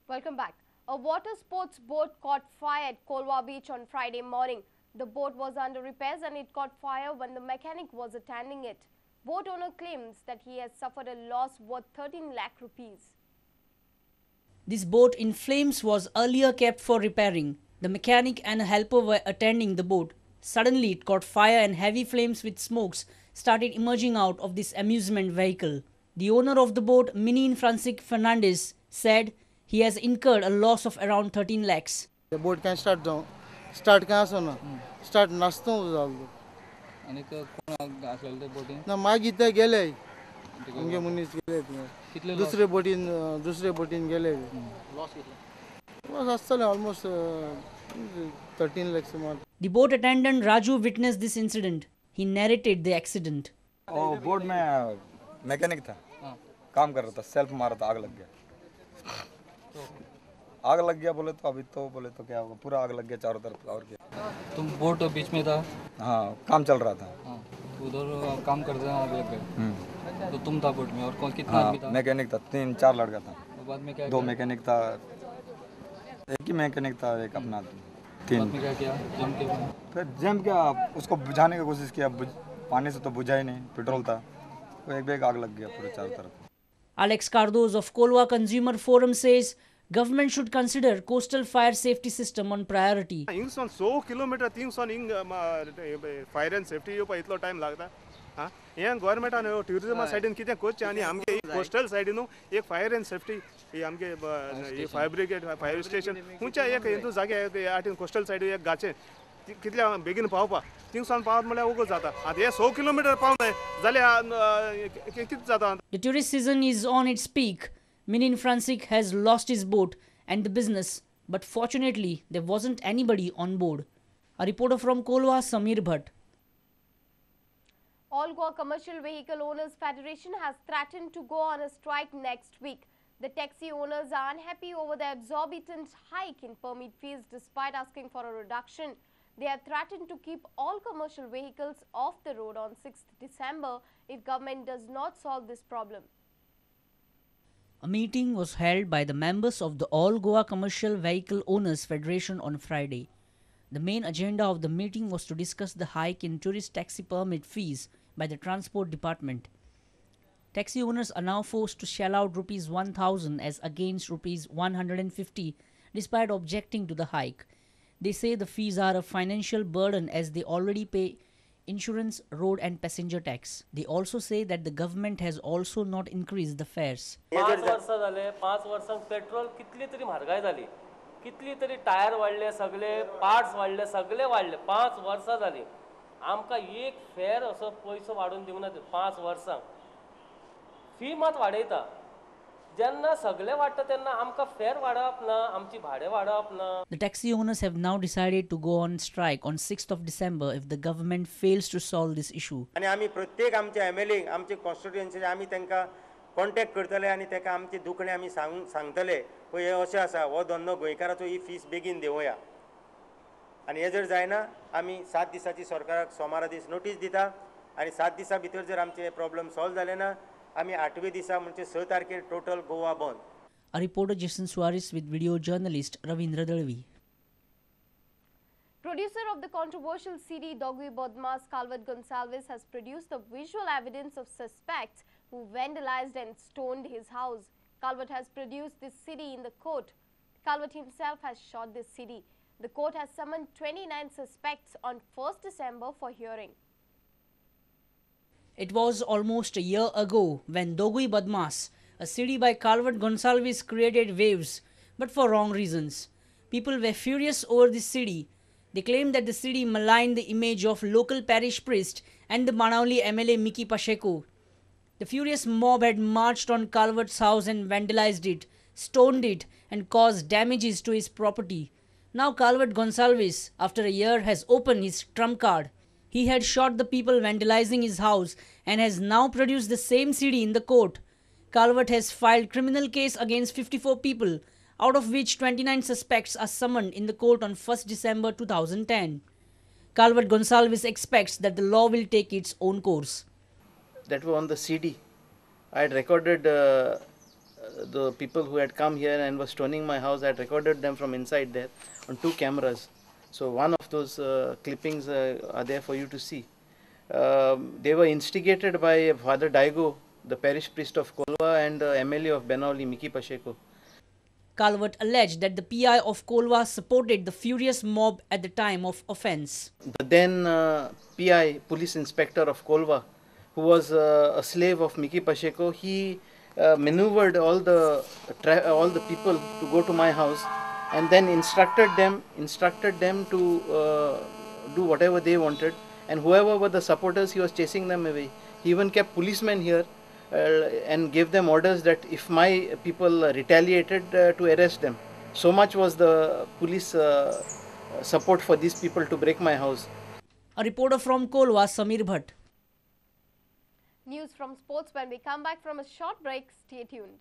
Welcome back. A water sports boat caught fire at Kolwa Beach on Friday morning. The boat was under repairs and it caught fire when the mechanic was attending it. Boat owner claims that he has suffered a loss worth 13 lakh rupees. This boat in flames was earlier kept for repairing. The mechanic and a helper were attending the boat. Suddenly it caught fire and heavy flames with smokes started emerging out of this amusement vehicle. The owner of the boat, Minin Francisco Fernandez, said he has incurred a loss of around 13 lakhs. The boat can start down. Start na. Start naston झालो. आणि कोण असेल ते बोटीन ना माग इथं गेले. आमगे मुनीस गेले. कितले दुसरे बोटीन गेले. लॉस कितले? लॉस असले almost 13 lakhs amount. The boat attendant Raju witnessed this incident. He narrated the accident. ओ बोट में मैकेनिक था, काम कर रहा था, सेल्फ मारा था, आग लग गया। आग लग गया बोले तो क्या होगा, पूरा आग लग गया चारों तरफ। और क्या तुम बोट बीच में था? हाँ, काम चल रहा था। उधर काम करते हैं, आग लग गया। तो तुम था बोट में और कौन कितना आदमी था? मैकेनिक था, 3-4 लड़का था। बाद में क्या? 2 मैकेनिक था, एक ही मैकेनिक था, एक अपना 3। बाद में क्या किया? फिर जम क्या, उसको बुझाने की कोशिश किया, पानी से तो बुझा ही नहीं, पेट्रोल था, तो एक बेग आग लग गया पूरे चारों तरफ। Alex Cardoz of Kolwa Consumer Forum says government should consider coastal fire safety system on priority. हिंगसोन 100 kilometre 300 हिंग फायर एंड सेफ्टी यो इतलो टाइम लागता। हाँ, यहाँ गवर्नमेंटान टुरिजम साइडीन कितें करचें आनी आमगे कोस्टल साइडीन एक फायर एंड सेफ्टी आमगे ये फायर ब्रिगेड फायर स्टेशन खंयच्या एक हिंदू जागे आटीन कोस्टल साइड एक घाचें कितल्या बेगीन पावपा थिंगसान पावत म्हळ्यार वगत जाता। आतां हे 100 किलोमीटर पावनाय जाल्यार कितें जाता? The tourist season is on its peak. Minin Francisco has lost his boat and the business, but fortunately there wasn't anybody on board. A reporter from Kolwa, Samir Bhatt. All Goa Commercial Vehicle Owners Federation has threatened to go on a strike next week. The taxi owners are unhappy over the exorbitant hike in permit fees despite asking for a reduction. They have threatened to keep all commercial vehicles off the road on 6th December if government does not solve this problem. A meeting was held by the members of the All Goa Commercial Vehicle Owners Federation on Friday. The main agenda of the meeting was to discuss the hike in tourist taxi permit fees by the Transport Department. Taxi owners are now forced to shell out Rs 1,000 as against Rs 150 despite objecting to the hike. They say the fees are a financial burden as they already pay insurance, road and passenger tax. They also say that the government has also not increased the fares. 5 वर्ष झाले 5 वर्षांक petrol कितली तरी म्हारगाय झाली कितली तरी tyre वाढले सगळे पार्ट्स वाढले सगळे वाढले 5 वर्षां झाली आमकां एक फेर असो पैसो वाडून दिवना 5 वर्षांक फी मात वाडयता जेन्ना सगळे वाडटा तेन्ना आमकां फेर वाडप ना आमची भाडे वाडप ना. The taxi owners have now decided to go on strike on 6th of December if the government fails to solve this issue. आणि आमी प्रत्येक आमच्या एमएलए आमचे कॉन्स्टिट्युएन्सी आमी तांकां कॉन्टॅक्ट करतले आनी ताका आमचे दुखणे आमी सांगतले पळय हे अशें आसा हो धंदो गोंयकाराचो ही फीस बेगीन देवया आनी हे जर जायना आमी 7 दिसाची सरकाराक सोमारा दीस नोटीस दिता आनी 7 दिसां भितर जर आमचे प्रॉब्लेम सॉल्व जाले ना आमी 8वें दिसा म्हणजे 6 तारखेर टोटल गोवा बंद. A reporter Jason Suarez with video journalist Ravindra Dalvi. Producer of the controversial CD Dogui Bodmas, Calvert Gonsalves, has produced the visual evidence of suspects who vandalized and stoned his house. Calvert has produced this CD in the court. Calvert himself has shot this CD. The court has summoned 29 suspects on 1st December for hearing. It was almost a year ago when Dogui Badmas, a CD by Calvert Gonsalves, created waves, but for wrong reasons. People were furious over this CD. They claimed that the CD maligned the image of local parish priest and the Manauli MLA Miki Pacheco. The furious mob had marched on Calvert's house and vandalized it, stoned it, and caused damages to his property. Now Calvert Gonsalves, after a year, has opened his trump card. He had shot the people vandalizing his house and has now produced the same CD in the court. Calvert has filed criminal case against 54 people, out of which 29 suspects are summoned in the court on 1st December 2010. Calvert Gonsalves expects that the law will take its own course. That was on the CD. I had recorded the people who had come here and were stoning my house. I had recorded them from inside there on 2 cameras. So one of those clippings are there for you to see. They were instigated by Father Daigo, the parish priest of Kolwa, and the MLA of Benauli, Miki Pacheco. Calvert alleged that the PI of Kolwa supported the furious mob at the time of offence. The then PI, police inspector of Kolwa, who was a slave of Miki Pacheco, he maneuvered all the people to go to my house, and then instructed them to do whatever they wanted, and whoever were the supporters, he was chasing them away. He even kept policemen here and gave them orders that if my people retaliated, to arrest them. So much was the police support for these people to break my house. A reporter from Kolwa, Samir Bhatt. News from sports when we come back from a short break. Stay tuned.